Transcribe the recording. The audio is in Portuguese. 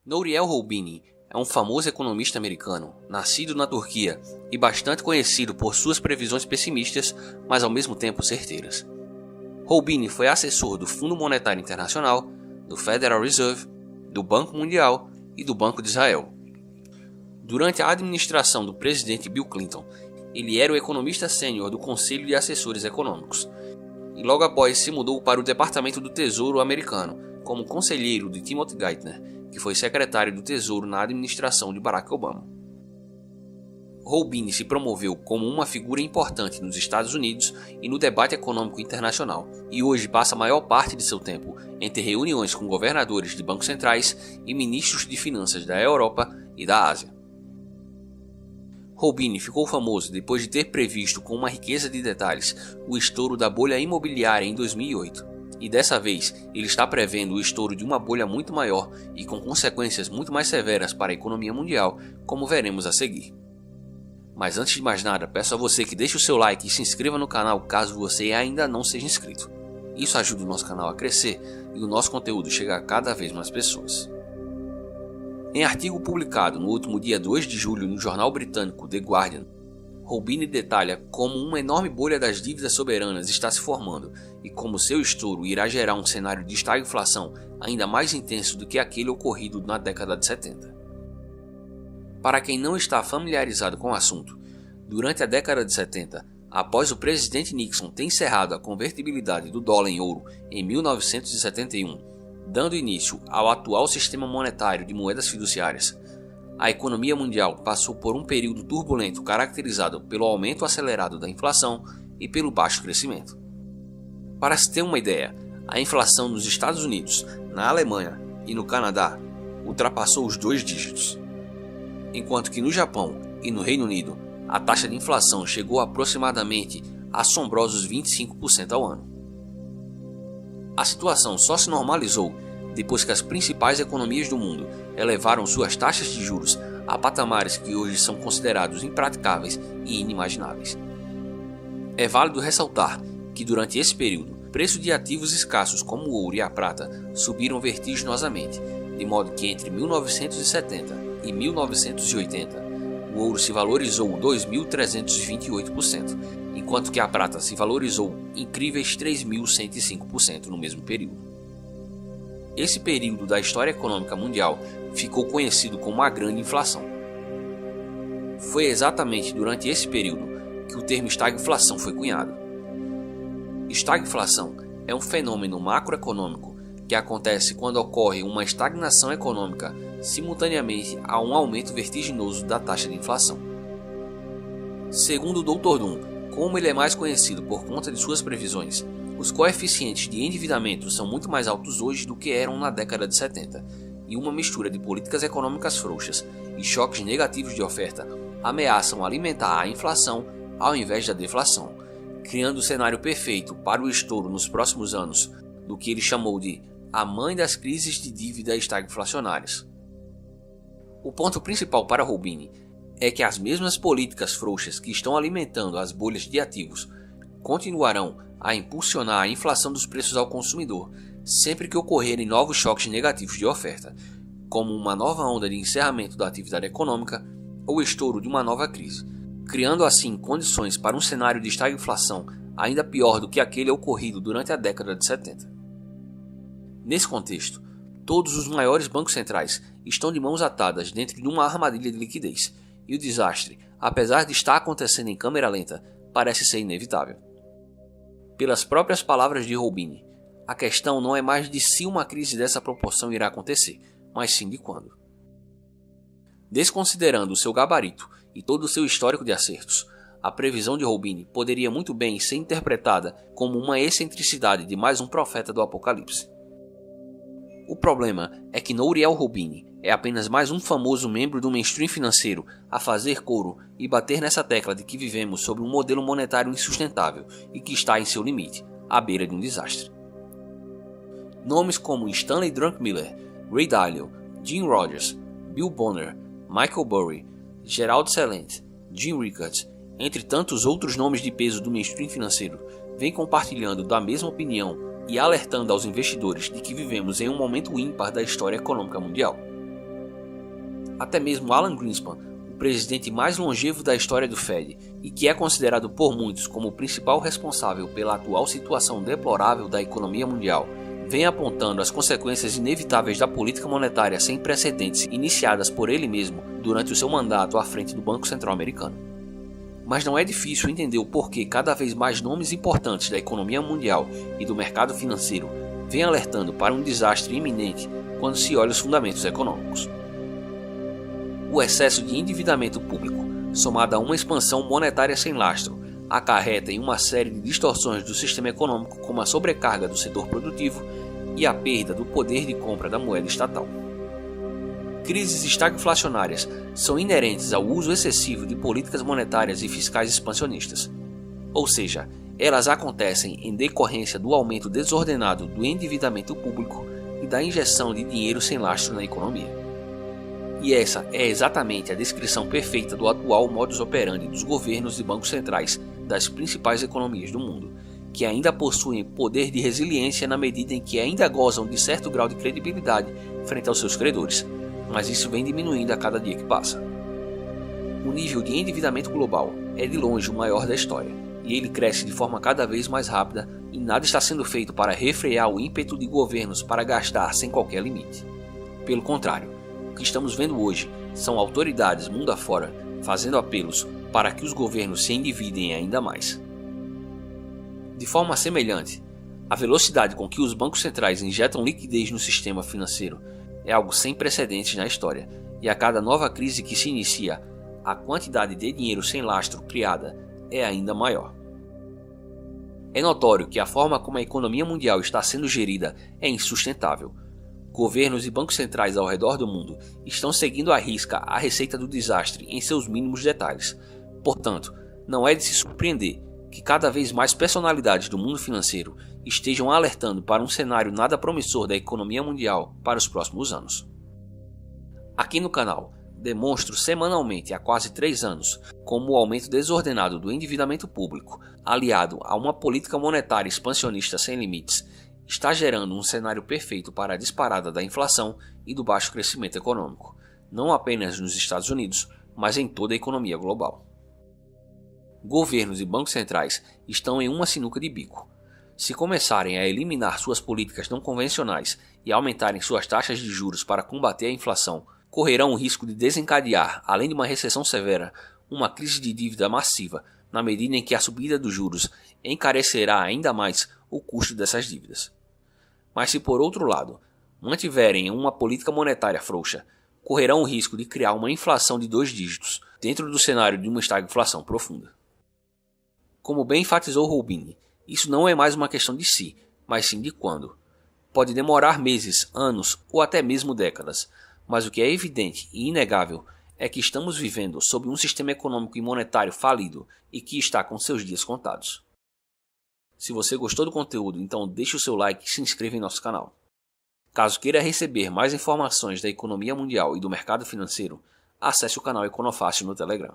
Nouriel Roubini é um famoso economista americano, nascido na Turquia e bastante conhecido por suas previsões pessimistas, mas ao mesmo tempo certeiras. Roubini foi assessor do Fundo Monetário Internacional, do Federal Reserve, do Banco Mundial e do Banco de Israel. Durante a administração do presidente Bill Clinton, ele era o economista sênior do Conselho de Assessores Econômicos, e logo após se mudou para o Departamento do Tesouro americano, como conselheiro de Timothy Geithner, que foi secretário do Tesouro na administração de Barack Obama. Roubini se promoveu como uma figura importante nos Estados Unidos e no debate econômico internacional, e hoje passa a maior parte de seu tempo entre reuniões com governadores de bancos centrais e ministros de finanças da Europa e da Ásia. Roubini ficou famoso depois de ter previsto com uma riqueza de detalhes o estouro da bolha imobiliária em 2008. E dessa vez, ele está prevendo o estouro de uma bolha muito maior e com consequências muito mais severas para a economia mundial, como veremos a seguir. Mas antes de mais nada, peço a você que deixe o seu like e se inscreva no canal caso você ainda não seja inscrito. Isso ajuda o nosso canal a crescer e o nosso conteúdo chegar a cada vez mais pessoas. Em artigo publicado no último dia 2 de julho no jornal britânico The Guardian, Roubini detalha como uma enorme bolha das dívidas soberanas está se formando e como seu estouro irá gerar um cenário de estagflação ainda mais intenso do que aquele ocorrido na década de 70. Para quem não está familiarizado com o assunto, durante a década de 70, após o presidente Nixon ter encerrado a convertibilidade do dólar em ouro em 1971, dando início ao atual sistema monetário de moedas fiduciárias, a economia mundial passou por um período turbulento caracterizado pelo aumento acelerado da inflação e pelo baixo crescimento. Para se ter uma ideia, a inflação nos Estados Unidos, na Alemanha e no Canadá ultrapassou os 2 dígitos, enquanto que no Japão e no Reino Unido a taxa de inflação chegou a aproximadamente assombrosos 25% ao ano. A situação só se normalizou depois que as principais economias do mundo elevaram suas taxas de juros a patamares que hoje são considerados impraticáveis e inimagináveis. É válido ressaltar que durante esse período, o preço de ativos escassos como o ouro e a prata subiram vertiginosamente, de modo que entre 1970 e 1980, o ouro se valorizou 2.328%, enquanto que a prata se valorizou incríveis 3.105% no mesmo período. Esse período da história econômica mundial ficou conhecido como a Grande Inflação. Foi exatamente durante esse período que o termo estagflação foi cunhado. Estagflação é um fenômeno macroeconômico que acontece quando ocorre uma estagnação econômica simultaneamente a um aumento vertiginoso da taxa de inflação. Segundo o Dr. Dunn, como ele é mais conhecido por conta de suas previsões, os coeficientes de endividamento são muito mais altos hoje do que eram na década de 70, e uma mistura de políticas econômicas frouxas e choques negativos de oferta ameaçam alimentar a inflação ao invés da deflação, criando o cenário perfeito para o estouro nos próximos anos do que ele chamou de a mãe das crises de dívida estagflacionárias. O ponto principal para Roubini é que as mesmas políticas frouxas que estão alimentando as bolhas de ativos continuarão a impulsionar a inflação dos preços ao consumidor sempre que ocorrerem novos choques negativos de oferta, como uma nova onda de encerramento da atividade econômica ou estouro de uma nova crise, criando assim condições para um cenário de estagflação ainda pior do que aquele ocorrido durante a década de 70. Nesse contexto, todos os maiores bancos centrais estão de mãos atadas dentro de uma armadilha de liquidez, e o desastre, apesar de estar acontecendo em câmera lenta, parece ser inevitável. Pelas próprias palavras de Roubini, a questão não é mais de se uma crise dessa proporção irá acontecer, mas sim de quando. Desconsiderando o seu gabarito e todo o seu histórico de acertos, a previsão de Roubini poderia muito bem ser interpretada como uma excentricidade de mais um profeta do Apocalipse. O problema é que Nouriel Roubini é apenas mais um famoso membro do mainstream financeiro a fazer coro e bater nessa tecla de que vivemos sob um modelo monetário insustentável e que está em seu limite, à beira de um desastre. Nomes como Stanley Druckenmiller, Ray Dalio, Jim Rogers, Bill Bonner, Michael Burry, Gerald Celent, Jim Rickards, entre tantos outros nomes de peso do mainstream financeiro, vêm compartilhando da mesma opinião e alertando aos investidores de que vivemos em um momento ímpar da história econômica mundial. Até mesmo Alan Greenspan, o presidente mais longevo da história do Fed e que é considerado por muitos como o principal responsável pela atual situação deplorável da economia mundial, vem apontando as consequências inevitáveis da política monetária sem precedentes iniciadas por ele mesmo durante o seu mandato à frente do Banco Central americano. Mas não é difícil entender o porquê cada vez mais nomes importantes da economia mundial e do mercado financeiro vêm alertando para um desastre iminente quando se olha os fundamentos econômicos. O excesso de endividamento público, somado a uma expansão monetária sem lastro, acarreta em uma série de distorções do sistema econômico, como a sobrecarga do setor produtivo e a perda do poder de compra da moeda estatal. Crises estagflacionárias são inerentes ao uso excessivo de políticas monetárias e fiscais expansionistas, ou seja, elas acontecem em decorrência do aumento desordenado do endividamento público e da injeção de dinheiro sem lastro na economia. E essa é exatamente a descrição perfeita do atual modus operandi dos governos e bancos centrais das principais economias do mundo, que ainda possuem poder de resiliência na medida em que ainda gozam de certo grau de credibilidade frente aos seus credores, mas isso vem diminuindo a cada dia que passa. O nível de endividamento global é de longe o maior da história, e ele cresce de forma cada vez mais rápida e nada está sendo feito para refrear o ímpeto de governos para gastar sem qualquer limite. Pelo contrário, o que estamos vendo hoje são autoridades mundo afora fazendo apelos para que os governos se endividem ainda mais. De forma semelhante, a velocidade com que os bancos centrais injetam liquidez no sistema financeiro é algo sem precedentes na história, e a cada nova crise que se inicia, a quantidade de dinheiro sem lastro criada é ainda maior. É notório que a forma como a economia mundial está sendo gerida é insustentável. Governos e bancos centrais ao redor do mundo estão seguindo à risca a receita do desastre em seus mínimos detalhes. Portanto, não é de se surpreender que cada vez mais personalidades do mundo financeiro estejam alertando para um cenário nada promissor da economia mundial para os próximos anos. Aqui no canal, demonstro semanalmente há quase 3 anos como o aumento desordenado do endividamento público, aliado a uma política monetária expansionista sem limites, está gerando um cenário perfeito para a disparada da inflação e do baixo crescimento econômico, não apenas nos Estados Unidos, mas em toda a economia global. Governos e bancos centrais estão em uma sinuca de bico. Se começarem a eliminar suas políticas não convencionais e aumentarem suas taxas de juros para combater a inflação, correrão o risco de desencadear, além de uma recessão severa, uma crise de dívida massiva, na medida em que a subida dos juros encarecerá ainda mais o custo dessas dívidas. Mas se por outro lado, mantiverem uma política monetária frouxa, correrão o risco de criar uma inflação de 2 dígitos, dentro do cenário de uma estagflação profunda. Como bem enfatizou Roubini, isso não é mais uma questão de se, mas sim de quando. Pode demorar meses, anos ou até mesmo décadas, mas o que é evidente e inegável é que estamos vivendo sob um sistema econômico e monetário falido e que está com seus dias contados. Se você gostou do conteúdo, então deixe o seu like e se inscreva em nosso canal. Caso queira receber mais informações da economia mundial e do mercado financeiro, acesse o canal Econofácil no Telegram.